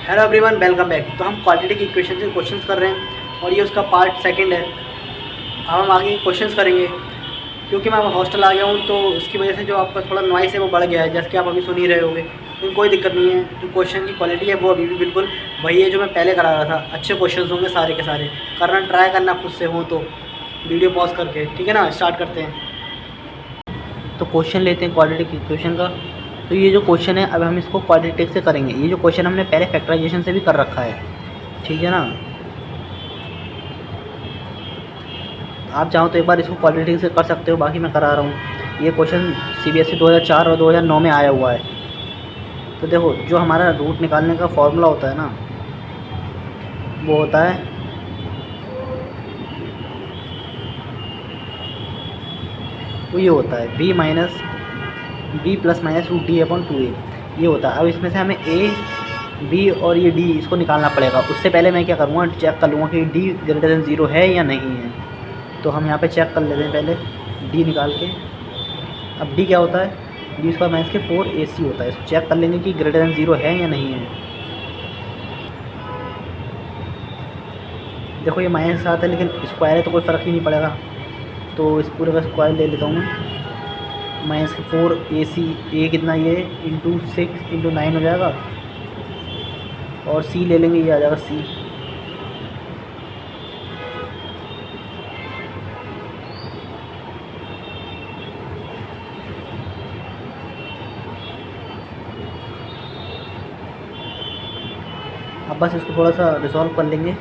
Hello everyone, welcome back. तो हम quadratic equation से क्वेश्चंस कर रहे हैं और ये उसका पार्ट सेकंड है। अब हम आगे क्वेश्चंस करेंगे। क्योंकि मैं हॉस्टल आ गया हूँ तो उसकी वजह से जो आपका थोड़ा नॉइस है वो बढ़ गया है, जैसे कि आप अभी सुन ही रहे होंगे। लेकिन कोई दिक्कत नहीं है, जो क्वेश्चन की क्वालिटी है वो अभी भी बिल्कुल वही है जो मैं पहले करा रहा था। अच्छे क्वेश्चन होंगे सारे के सारे। करना ट्राई करना खुद से हो तो वीडियो पॉज करके, ठीक है ना। स्टार्ट करते हैं। तो क्वेश्चन लेते हैं क्वाड्रेटिक इक्वेशन का। तो ये जो क्वेश्चन है अब हम इसको क्वाड्रेटिक से करेंगे। ये जो क्वेश्चन हमने पहले फैक्टराइजेशन से भी कर रखा है, ठीक है ना। आप चाहो तो एक बार इसको क्वाड्रेटिक से कर सकते हो, बाकी मैं करा रहा हूँ। ये क्वेश्चन CBSE 2004 और 2009 में आया हुआ है। तो देखो, जो हमारा रूट निकालने का फॉर्मूला होता है ना, वो होता है वो ये होता है b minus B plus minus root D upon 2a। ये होता है। अब इसमें से हमें a b और ये d इसको निकालना पड़ेगा। उससे पहले मैं क्या करूँगा, चेक कर लूँगा कि d ग्रेटर देन 0 है या नहीं है। तो हम यहाँ पे चेक कर लेते हैं पहले d निकाल के। अब d क्या होता है, d स्क्वायर माइनस के 4ac होता है। इसको चेक कर लेंगे कि ग्रेटर देन 0 है या नहीं है। देखो ये माइनस आता है लेकिन स्क्वायर है तो कोई फ़र्क ही नहीं पड़ेगा। तो इस पूरे का स्क्वायर ले लेता हूँ मैं। माइनस के 4ac, a कितना, ये इंटू 6 इंटू 9 हो जाएगा। और c ले लेंगे, ये आ जाएगा c। अब बस इसको थोड़ा सा रिजॉल्व कर लेंगे।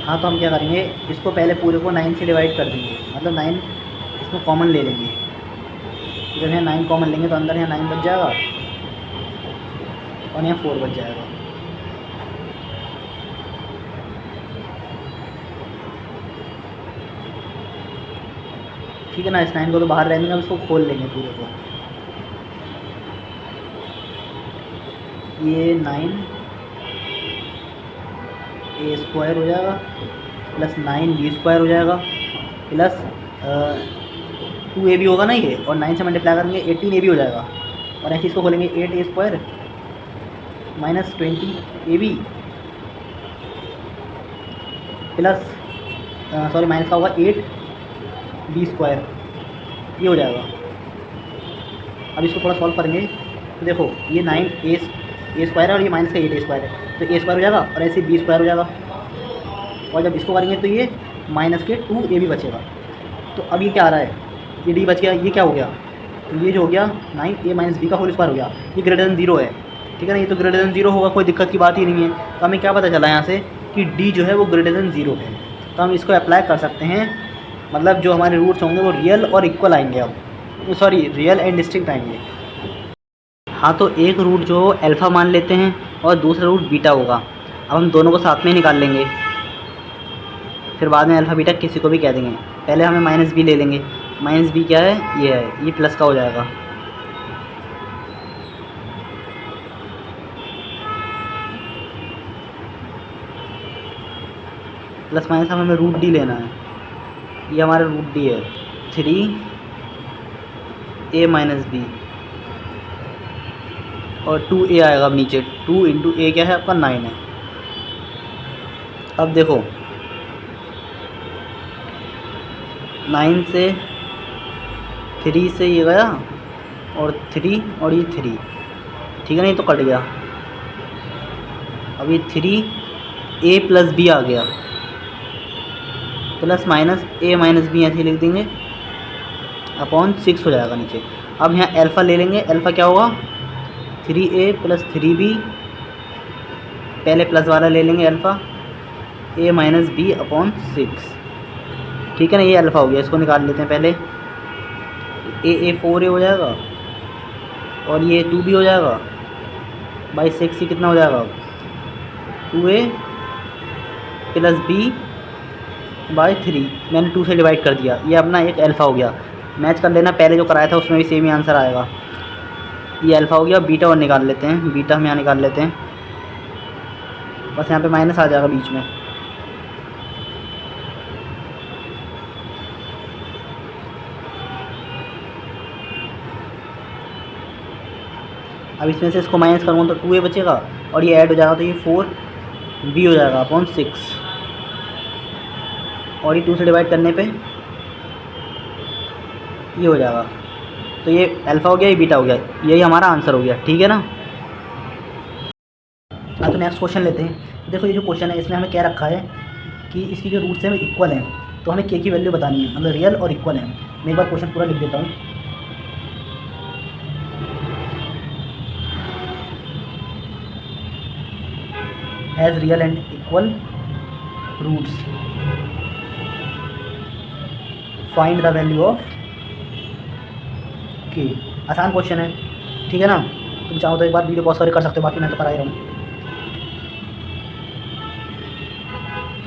हाँ, तो हम क्या करेंगे, इसको पहले पूरे को 9 से डिवाइड कर देंगे। मतलब 9 इसमें कॉमन ले लेंगे। जब यहाँ 9 कॉमन लेंगे तो अंदर यहाँ 9 बच जाएगा और यहाँ 4 बच जाएगा। ठीक है ना। इस 9 को तो बाहर रहने देंगे, अब इसको खोल लेंगे पूरे को। ये 9 a स्क्वायर हो जाएगा प्लस 9 b स्क्वायर हो जाएगा प्लस 2a भी होगा ना ये, और 9 से मल्टीप्लाई करेंगे 18a भी हो जाएगा। और ऐसे इसको खोलेंगे 8a square minus 20ab plus sorry minus का होगा 8b स्क्वायर, ये हो जाएगा। अब इसको थोड़ा सॉल्व करेंगे तो देखो ये 9a स्क्वायर है और ये माइनस का 8a स्क्वायर है, तो a स्क्वायर हो जाएगा और ऐसे b स्क्वायर हो जाएगा। और जब इसको करेंगे तो ये माइनस के 2a भी बचेगा। तो अब ये क्या आ रहा है, ये d बच गया। ये क्या हो गया, तो ये जो हो गया 9a माइनस बी का होल स्क्वायर हो गया। ये ग्रेटर देन 0 है, ठीक है ना। ये तो ग्रेटर देन 0 होगा, कोई दिक्कत की बात ही नहीं है। तो हमें क्या पता चला यहाँ से कि d जो है वो ग्रेटर देन 0 है। तो हम इसको अप्लाई कर सकते हैं। मतलब जो हमारे रूट्स होंगे वो रियल और इक्वल आएंगे। अब सॉरी, रियल एंड डिस्टिंक्ट आएंगे। हाँ, तो एक रूट जो अल्फ़ा मान लेते हैं और दूसरा रूट बीटा होगा। अब हम दोनों को साथ में निकाल लेंगे, फिर बाद में अल्फ़ा बीटा किसी को भी कह देंगे। पहले हमें माइनस बी ले लेंगे। माइनस बी क्या है, ये है, ये प्लस का हो जाएगा। प्लस माइनस हमें रूट डी लेना है। ये हमारा रूट डी है 3a माइनस बी और 2a आएगा। अब नीचे 2 इंटू a क्या है आपका 9 है। अब देखो 9 से 3 से ये गया और 3 और ये 3, ठीक है ना। ये तो कट गया। अब ये 3a प्लस बी आ गया plus minus a minus B ऐसे लिख देंगे अपॉन 6 हो जाएगा नीचे। अब यहाँ अल्फ़ा ले लेंगे। अल्फ़ा क्या होगा, 3a प्लस 3b, पहले प्लस वाला ले लेंगे alpha, a minus B upon 6, ठीक है ना। ये अल्फ़ा हो गया, इसको निकाल लेते हैं पहले। a 4a हो जाएगा और ये 2b हो जाएगा बाई 6। ये कितना हो जाएगा, 2a प्लस b बाई 3। मैंने 2 से डिवाइड कर दिया। ये अपना एक अल्फ़ा हो गया। मैच कर लेना, पहले जो कराया था उसमें भी सेम ही आंसर आएगा। ये अल्फ़ा हो गया। बीटा और निकाल लेते हैं। बीटा हम यहाँ निकाल लेते हैं, बस यहाँ पे माइनस आ जाएगा बीच में। अब इसमें से इसको माइनस करूँगा तो 2a बचेगा और ये ऐड हो जाएगा तो ये 4b हो जाएगा अपॉन 6 और ये 2 से डिवाइड करने पे ये हो जाएगा। तो ये अल्फ़ा हो गया, ये बीटा हो गया, यही हमारा आंसर हो गया। ठीक है ना। तो नेक्स्ट क्वेश्चन लेते हैं। देखो ये जो क्वेश्चन है इसमें हमें क्या रखा है कि इसकी जो रूट्स हैं वो इक्वल हैं, तो हमें के की वैल्यू बतानी है, मतलब रियल और इक्वल है। मैं एक बार क्वेश्चन पूरा लिख देता हूँ। Has real and equal roots, find the value of K. आसान क्वेश्चन है, ठीक है ना। तुम चाहो तो एक बार वीडियो पॉज करके कर सकते हो, बाकी मैं तो करा ही रहा हूँ।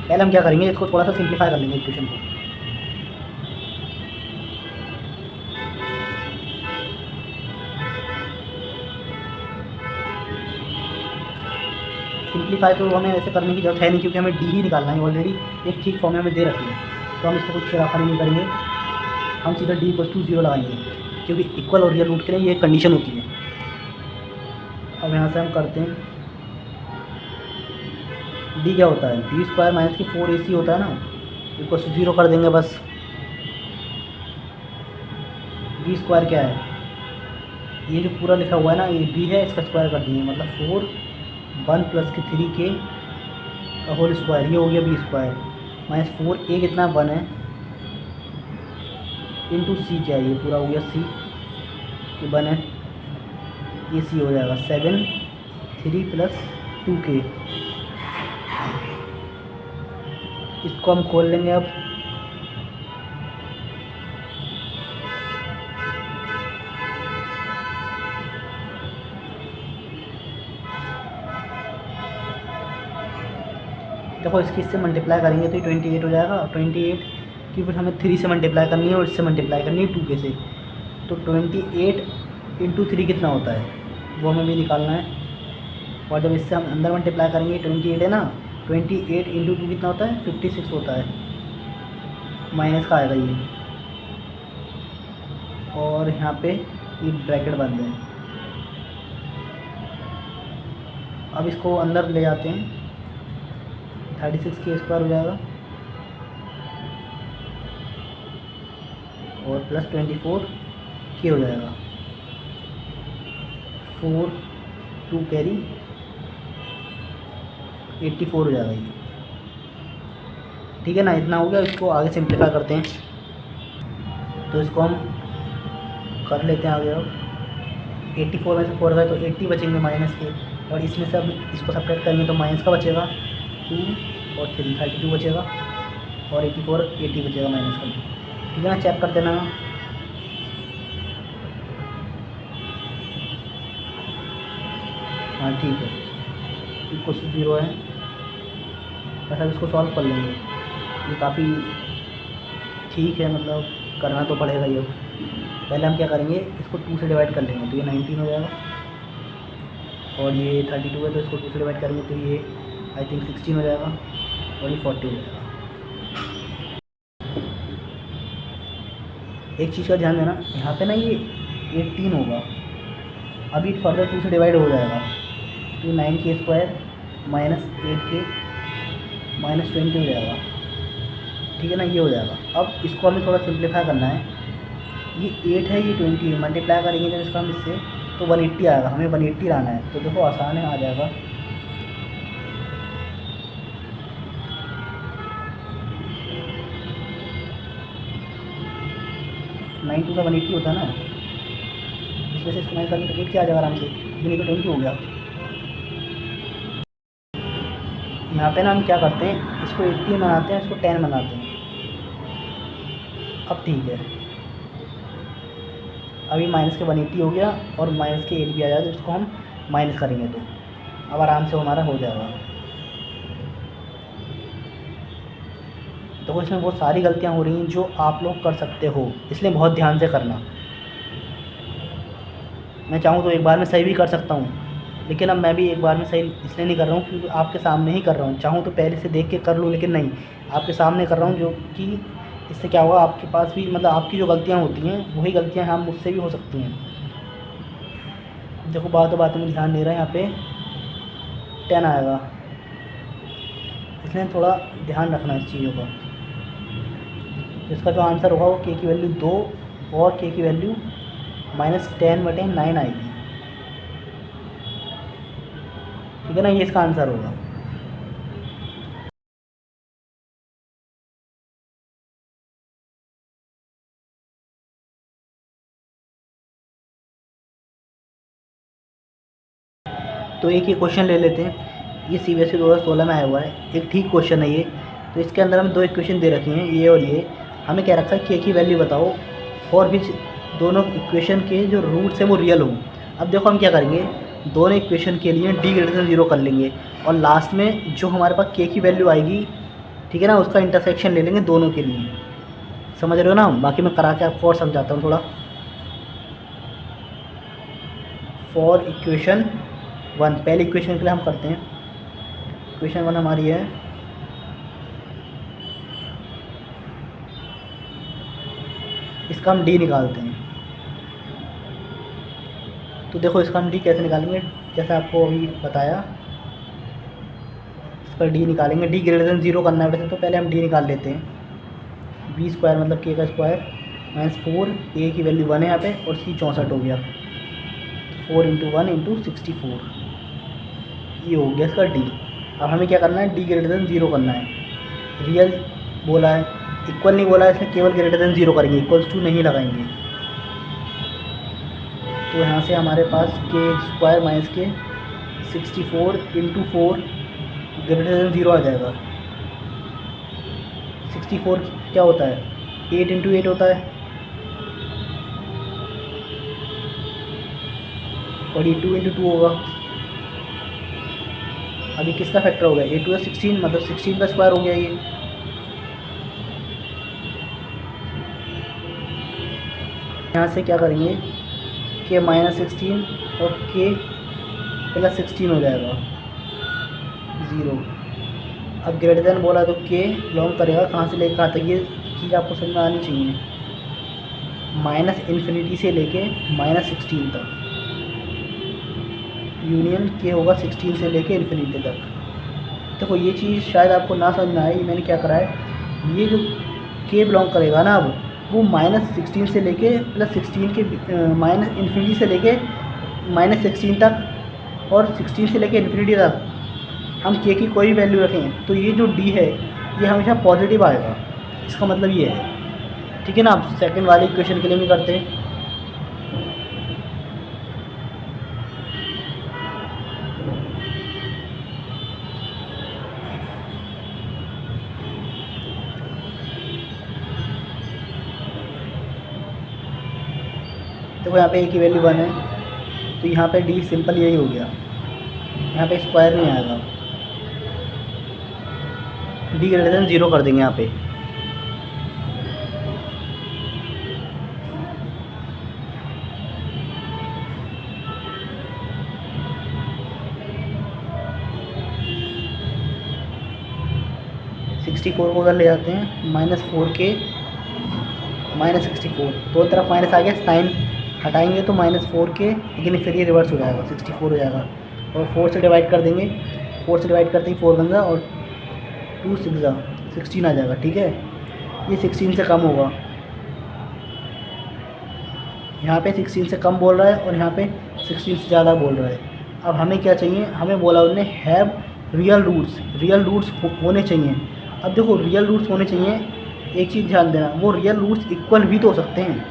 पहले हम क्या करेंगे, इसको थोड़ा सा सिंप्लीफाई कर लेंगे इक्वेशन को। सिंप्लीफाई तो हमें ऐसे करने की जरूरत है नहीं, क्योंकि हमें डी ही निकालना है, ऑलरेडी एक ठीक फॉर्म में हमें दे रखी है, तो हम इसको कुछ छेड़खानी नहीं करेंगे, हम सीधा डी इक्वल टू 0 लगाएंगे, क्योंकि इक्वल और रियल रूट के लिए ये कंडीशन होती है। अब यहाँ से हम करते हैं, डी क्या होता है, बी स्क्वायर माइनस की 4ac होता है ना, इक्वल टू 0 कर देंगे बस। बी स्क्वायर क्या है, ये जो पूरा लिखा हुआ है ना, ये बी है, इसका स्क्वायर कर देंगे, मतलब 4 1 प्लस के 3 के होल स्क्वायर, ये हो गया बी स्क्वायर माइनस 4a कितना 1 है इंटू सी, क्या है ये पूरा हो गया सी, ये 1 है, ये सी हो जाएगा 7 3 प्लस 2k। इसको हम खोल लेंगे अब। देखो इससे मल्टीप्लाई करेंगे तो ये 28 हो जाएगा, और 28 की फिर हमें 3 से मल्टीप्लाई करनी है और इससे मल्टीप्लाई करनी है 2 के से, तो 28 इंटू 3 कितना होता है वो हमें भी निकालना है। और जब इससे हम अंदर मल्टीप्लाई करेंगे 28 है ना, 28 इंटू 2 कितना होता है 56 होता है, माइनस का आएगा ये, और यहाँ पे ये ब्रैकेट बंद है। अब इसको अंदर ले जाते हैं, 36 के स्क्वायर हो जाएगा और प्लस 24 के हो जाएगा, 4 2 कैरी 84 हो जाएगा ये। ठीक है ना, इतना हो गया। इसको आगे सिंप्लीफाई करते हैं, तो इसको हम कर लेते हैं आगे। अब 84 में से 4 गए तो 80 बचेंगे माइनस के, और इसमें से अब इसको सब्ट्रैक्ट करेंगे तो माइनस का बचेगा 2 और 3 32 बचेगा, और 84 80 बचेगा माइनस का। ठीक है ना, चेक कर देना। हाँ ठीक है, इक्वल टू 0 है। ऐसा इसको सॉल्व कर लेंगे, ये काफ़ी ठीक है, मतलब करना तो पड़ेगा ही। अब पहले हम क्या करेंगे, इसको 2 से डिवाइड कर लेंगे तो ये 19 हो जाएगा, और ये 32 है तो इसको 2 से डिवाइड करेंगे तो ये आई थिंक 16 हो जाएगा, और ये 40 हो जाएगा। एक चीज़ का ध्यान देना, यहाँ पे ना ये 18 होगा, अभी फर्दर 2 से डिवाइड हो जाएगा तो 9k square minus 8k minus 20 हो जाएगा। ठीक है ना, ये हो जाएगा। अब इसको हमें थोड़ा सिंप्लीफाई करना है, ये 8 है, ये 20 है, मल्टीप्लाई करेंगे जब इसका हम इससे तो 180 आएगा, हमें 180 लाना है। तो देखो आसान है, आ जाएगा। नाइन टू का 180 होता है ना, इसमें से इस्तेमाल करने तो 8 क्या आ जाएगा आराम से, ये तो 20 हो गया। यहाँ पे ना हम क्या करते हैं, इसको 80 बनाते हैं, इसको 10 बनाते हैं। अब ठीक है, अभी माइनस के 180 हो गया और माइनस के 8 भी आ जाएगा, जिसको हम माइनस करेंगे तो अब आराम से हमारा हो जाएगा। तो इसमें बहुत सारी गलतियाँ हो रही हैं जो आप लोग कर सकते हो, इसलिए बहुत ध्यान से करना। मैं चाहूँ तो एक बार में सही भी कर सकता हूँ, लेकिन अब मैं भी एक बार में सही इसलिए नहीं कर रहा हूँ क्योंकि आपके सामने ही कर रहा हूँ। चाहूँ तो पहले से देख के कर लूँ, लेकिन नहीं, आपके सामने कर रहा हूँ, जो कि इससे क्या होगा, आपके पास भी मतलब आपकी जो गलतियाँ होती हैं वही गलतियाँ हम मुझसे भी हो सकती हैं। देखो बातों में ध्यान नहीं रहा है, यहाँ पे 10 आएगा, इसलिए थोड़ा ध्यान रखना इस चीज़ों का। इसका जो आंसर होगा वो के की वैल्यू 2 और के की वैल्यू -10/9 आएगी, ठीक है ना, ये इसका आंसर होगा। तो एक ये क्वेश्चन ले लेते हैं, ये CBSE 2016 में आया हुआ है, एक ठीक क्वेश्चन है ये। तो इसके अंदर हमें 2 इक्वेशन दे रखी हैं, ये और ये। हमें क्या रखा है, के की वैल्यू बताओ फॉर विच दोनों इक्वेशन के जो रूट्स हैं वो रियल हों। अब देखो हम क्या करेंगे, दोनों इक्वेशन के लिए डी ग्रेटर देन 0 कर लेंगे, और लास्ट में जो हमारे पास के की वैल्यू आएगी, ठीक है ना, उसका इंटरसेक्शन ले लेंगे दोनों के लिए। समझ रहे हो ना। बाकी मैं करा के आपको और समझाता हूँ थोड़ा। फॉर इक्वेशन 1, पहले इक्वेशन के लिए हम करते हैं। इक्वेशन 1 हमारी है, इसका हम डी निकालते हैं। तो देखो इसका हम डी कैसे निकालेंगे, जैसे आपको अभी बताया, इसका डी निकालेंगे। डी ग्रेटर देन 0 करना है वैसे, तो पहले हम डी निकाल लेते हैं। बी स्क्वायर मतलब के का स्क्वायर -4, ए की वैल्यू 1 है यहाँ पे, और सी 64 हो गया। 4 × 1 × 64, ये हो गया इसका डी। अब हमें क्या करना है, डी ग्रेटर देन 0 करना है। रियल बोला है, इक्वल नहीं बोला है, इसमें केवल ग्रेटर देन 0 करेंगे, इक्वल्स टू नहीं लगाएंगे। तो यहाँ से हमारे पास के स्क्वायर माइनस के 64 × 4 ग्रेटर देन 0 आ जाएगा। 64 क्या होता है, 8 × 8 होता है, और ये 2 × 2 होगा। अभी किसका फैक्टर हो गया, 8 2 16, मतलब 16 का स्क्वायर हो गया ये। यहाँ से क्या करेंगे, के -16 और के +16 हो जाएगा 0। अब ग्रेटर देन बोला तो के बिलोंग करेगा कहाँ से लेकर कहाँ तक, ये चीज़ आपको समझ में आनी चाहिए। -∞ से लेके -16 तक, यूनियन के होगा 16 से लेके इन्फिनिटी तक। देखो ये चीज़ शायद आपको ना समझ में आए, मैंने क्या करा है, ये जो के बिलोंग करेगा ना, अब वो -16 से लेके +16 के -∞ से लेके -16 तक, और 16 से लेके इन्फिनिटी तक हम के की कोई वैल्यू रखें तो ये जो डी है ये हमेशा पॉजिटिव आएगा। इसका मतलब ये है, ठीक है ना। आप सेकंड वाले इक्वेशन के लिए भी करते हैं। देखो यहाँ पे ए की वैल्यू 1 है, तो यहाँ पे डी सिंपल यही हो गया, यहाँ पे स्क्वायर नहीं आएगा, डी ग्रेटर देन 0 कर देंगे यहाँ पे। -64 को उधर ले जाते हैं, -4 के -64, दो तरफ माइनस आ गया, साइन हटाएंगे तो -4 के, लेकिन फिर ये रिवर्स हो जाएगा, 64 हो जाएगा। और 4 से डिवाइड कर देंगे, 4 से डिवाइड करते ही 4 बन जाएगा, और 2 6 16 आ जाएगा, ठीक है। ये 16 से कम होगा, यहाँ पे 16 से कम बोल रहा है, और यहाँ पे 16 से ज़्यादा बोल रहा है। अब हमें क्या चाहिए, हमें बोला उन्होंने have real roots, real roots होने चाहिए। अब देखो रियल रूट्स होने चाहिए, एक चीज़ ध्यान देना, वो रियल रूट्स इक्वल भी तो हो सकते हैं।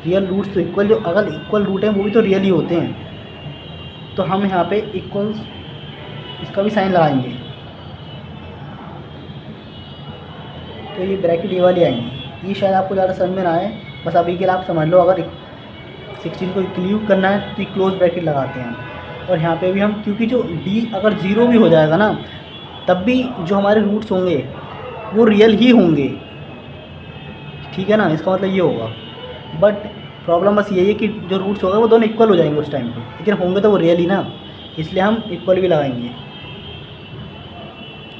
रियल रूट्स तो इक्वल, जो अगर इक्वल रूट हैं वो भी तो रियल ही होते हैं। तो हम यहाँ पे इक्वल्स, इसका भी साइन लगाएंगे, तो ये ब्रैकेट ये वाली आएंगी। ये शायद आपको ज़्यादा समझ में ना आए, बस अभी के लिए आप समझ लो, अगर 16 को इंक्लूड करना है तो क्लोज ब्रैकेट लगाते हैं। और यहाँ पे भी हम, क्योंकि जो डी अगर 0 भी हो जाएगा ना, तब भी जो हमारे रूट्स होंगे वो रियल ही होंगे, ठीक है ना। इसका मतलब ये होगा, बट प्रॉब्लम बस यही है कि जो रूट्स होगा वो दोनों इक्वल हो जाएंगे उस टाइम पे, लेकिन होंगे तो वो रियल ही ना, इसलिए हम इक्वल भी लगाएंगे।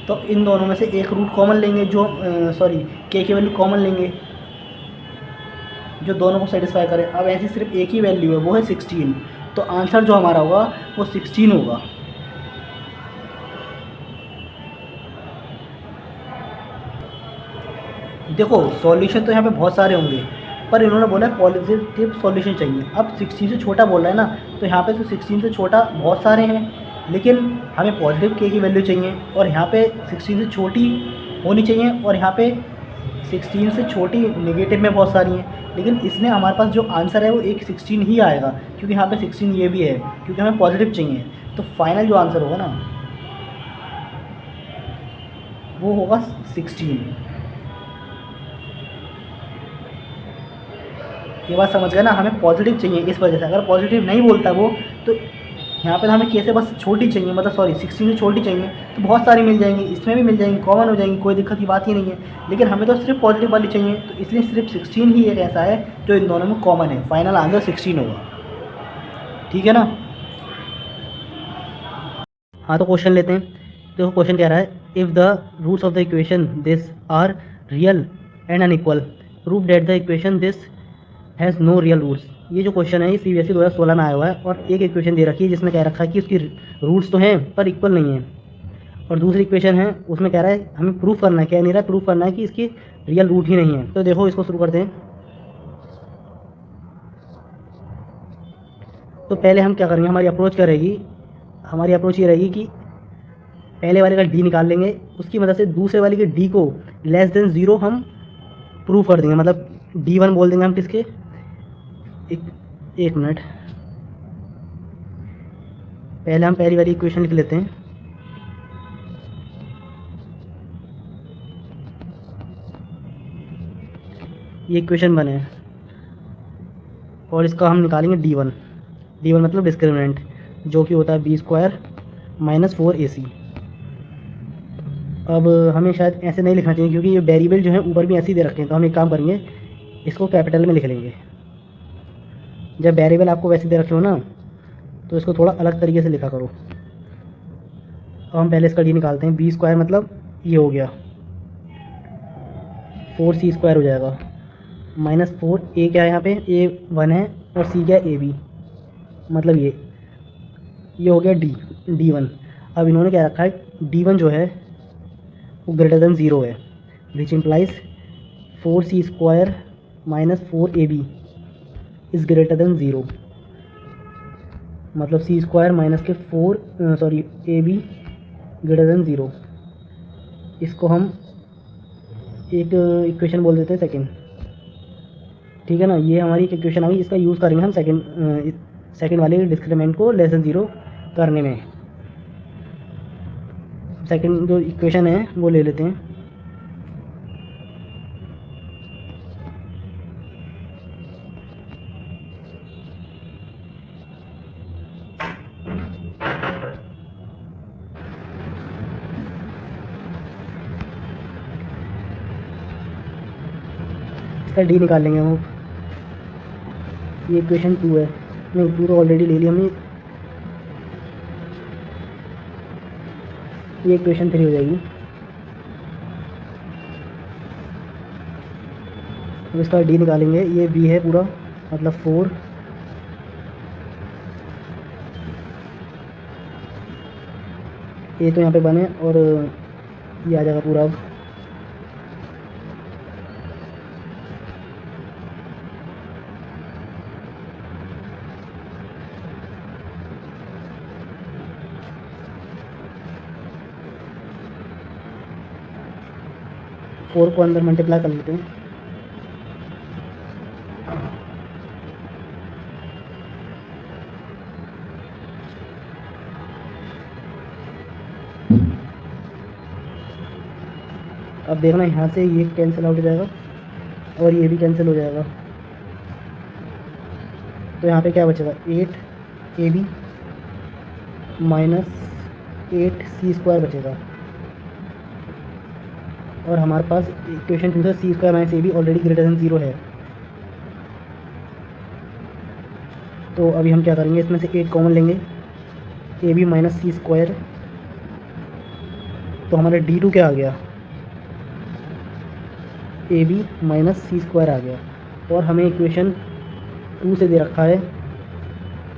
तो इन दोनों में से एक रूट कॉमन लेंगे, जो सॉरी के की वैल्यू कॉमन लेंगे जो दोनों को सेटिस्फाई करे। अब ऐसी सिर्फ एक ही वैल्यू है, वो है 16, तो आंसर जो हमारा होगा वो 16 होगा। देखो सॉल्यूशन तो यहाँ पे बहुत सारे होंगे, पर इन्होंने बोला है पॉजिटिव सॉल्यूशन चाहिए। अब 16 से छोटा बोल रहा है ना, तो यहाँ पे तो 16 से छोटा बहुत सारे हैं, लेकिन हमें पॉजिटिव के की वैल्यू चाहिए, और यहाँ पे 16 से छोटी होनी चाहिए, और यहाँ पे 16 से छोटी नेगेटिव में बहुत सारी हैं, लेकिन इसमें हमारे पास जो आंसर है वो एक 16 ही आएगा, क्योंकि यहाँ पे 16 ये भी है, क्योंकि हमें पॉजिटिव चाहिए। तो फाइनल जो आंसर होगा ना वो होगा 16। ये बात समझ गए ना, हमें पॉजिटिव चाहिए इस वजह से। अगर पॉजिटिव नहीं बोलता वो, तो यहाँ पे हमें कैसे बस छोटी चाहिए, मतलब सॉरी 16 से छोटी चाहिए, तो बहुत सारी मिल जाएंगी, इसमें भी मिल जाएंगी, कॉमन हो जाएंगी, कोई दिक्कत की बात ही नहीं है। लेकिन हमें तो सिर्फ पॉजिटिव वाली चाहिए, तो इसलिए सिर्फ 16 ही एक ऐसा है जो इन दोनों में कॉमन है। फाइनल आंसर 16 होगा, ठीक है ना। हाँ तो क्वेश्चन लेते हैं। तो क्वेश्चन कह रहा है, if the roots of the equation this are real and unequal, prove that the equation this has no real roots. ये जो क्वेश्चन है ये CBSE 2016 में आया हुआ है, और एक इक्वेशन दे रखी है जिसमें कह रखा है कि उसकी रूट्स तो हैं पर इक्वल नहीं है, और दूसरी इक्वेशन है उसमें कह रहा है हमें प्रूफ करना है, कह नहीं रहा प्रूफ करना है कि इसकी रियल रूट ही नहीं है। तो देखो इसको शुरू करते हैं। तो पहले हम क्या करेंगे, हमारी अप्रोच क्या रहेगी, हमारी अप्रोच ये रहेगी कि पहले वाले का डी निकाल लेंगे, उसकी मदद से दूसरे वाले के डी को लेस देन 0 हम प्रूफ कर देंगे, मतलब D1 बोल देंगे हम किसके, एक मिनट, पहले हम पहली वाली इक्वेशन लिख लेते हैं। ये इक्वेशन बने हैं, और इसका हम निकालेंगे D1। D1 मतलब डिस्क्रिमिनेंट, जो कि होता है B² - 4AC। अब हमें शायद ऐसे नहीं लिखना चाहिए, क्योंकि ये वेरिएबल जो है ऊपर भी ऐसे ही दे रखे हैं, तो हम एक काम करेंगे, इसको कैपिटल में लिख लेंगे। जब वेरिएबल आपको वैसे दे रखे हो ना, तो इसको थोड़ा अलग तरीके से लिखा करो। अब हम पहले इसका डी निकालते हैं। B² मतलब ये हो गया 4C² हो जाएगा, -4 A क्या है यहाँ पे, A1 है, और C क्या है AB, मतलब ये हो गया D1। अब इन्होंने क्या रखा है, D1 जो है वो ग्रेटर देन 0 है, which implies 4C² - 4AB is greater than 0, मतलब C² माइनस के 4 सॉरी AB ग्रेटर देन 0। इसको हम एक इक्वेशन बोल देते हैं सेकंड, ठीक है ना। ये हमारी एक इक्वेशन आ गई, इसका यूज़ करेंगे हम सेकंड वाले डिस्क्रिमिनेंट को लेस देन 0 करने में। सेकंड जो इक्वेशन है वो ले लेते हैं। इसका डी निकाल लेंगे हम। ये इक्वेशन 2 है, नहीं 2 तो ऑलरेडी ले ली हमने, ये इक्वेशन 3 हो जाएगी। अब इसका डी निकालेंगे, ये बी है पूरा, मतलब 4 ये तो यहाँ पे बने, और ये आ जाएगा पूरा। अब फोर को अंदर मल्टीप्लाई कर लेते हैं। अब देखना यहाँ से ये कैंसिल आउट हो जाएगा, और ये भी कैंसिल हो जाएगा, तो यहाँ पे क्या बचेगा, 8AB - 8C² बचेगा। और हमारे पास इक्वेशन 2 से C² - AB already greater than 0 है। तो अभी हम क्या करेंगे, इसमें से 8 कॉमन लेंगे, AB - C², तो हमारा D2 क्या आ गया, AB - C² आ गया। और हमें इक्वेशन 2 से दे रखा है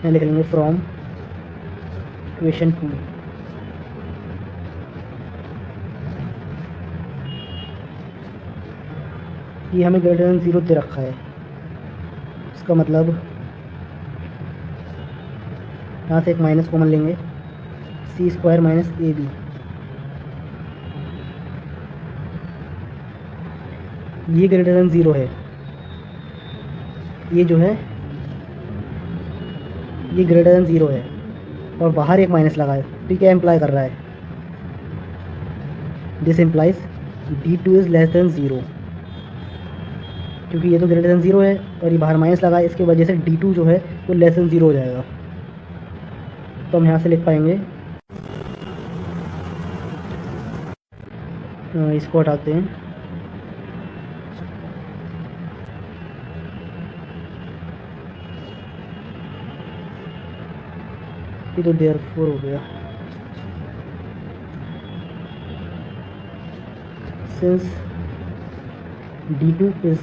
यहाँ लिख लेंगे फ्रॉम इक्वेशन 2। ये हमें ग्रेटर देन 0 दे रखा है, इसका मतलब यहाँ से एक माइनस कॉमन लेंगे, सी स्क्वायर माइनस ए बी। ये ग्रेटर देन 0 है, ये जो है ये ग्रेटर देन 0 है और बाहर एक माइनस लगा है, तो क्या इम्प्लाई कर रहा है? This implies D2 is less than 0, क्योंकि ये तो ग्रेटर देन 0 है और ये बाहर माइनस लगा है, इसकी वजह से D2 जो है वो लेस देन 0 हो जाएगा। तो हम यहाँ से लिख पाएंगे, इसको हटाते हैं, ये तो देयरफॉर हो गया, since D2 is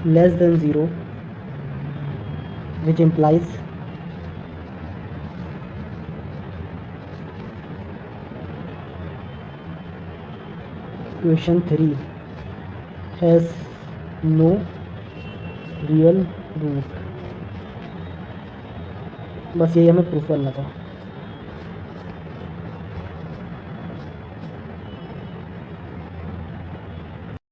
less than 0, which implies equation 3 has no real root। बस यही हमें प्रूफ करना था।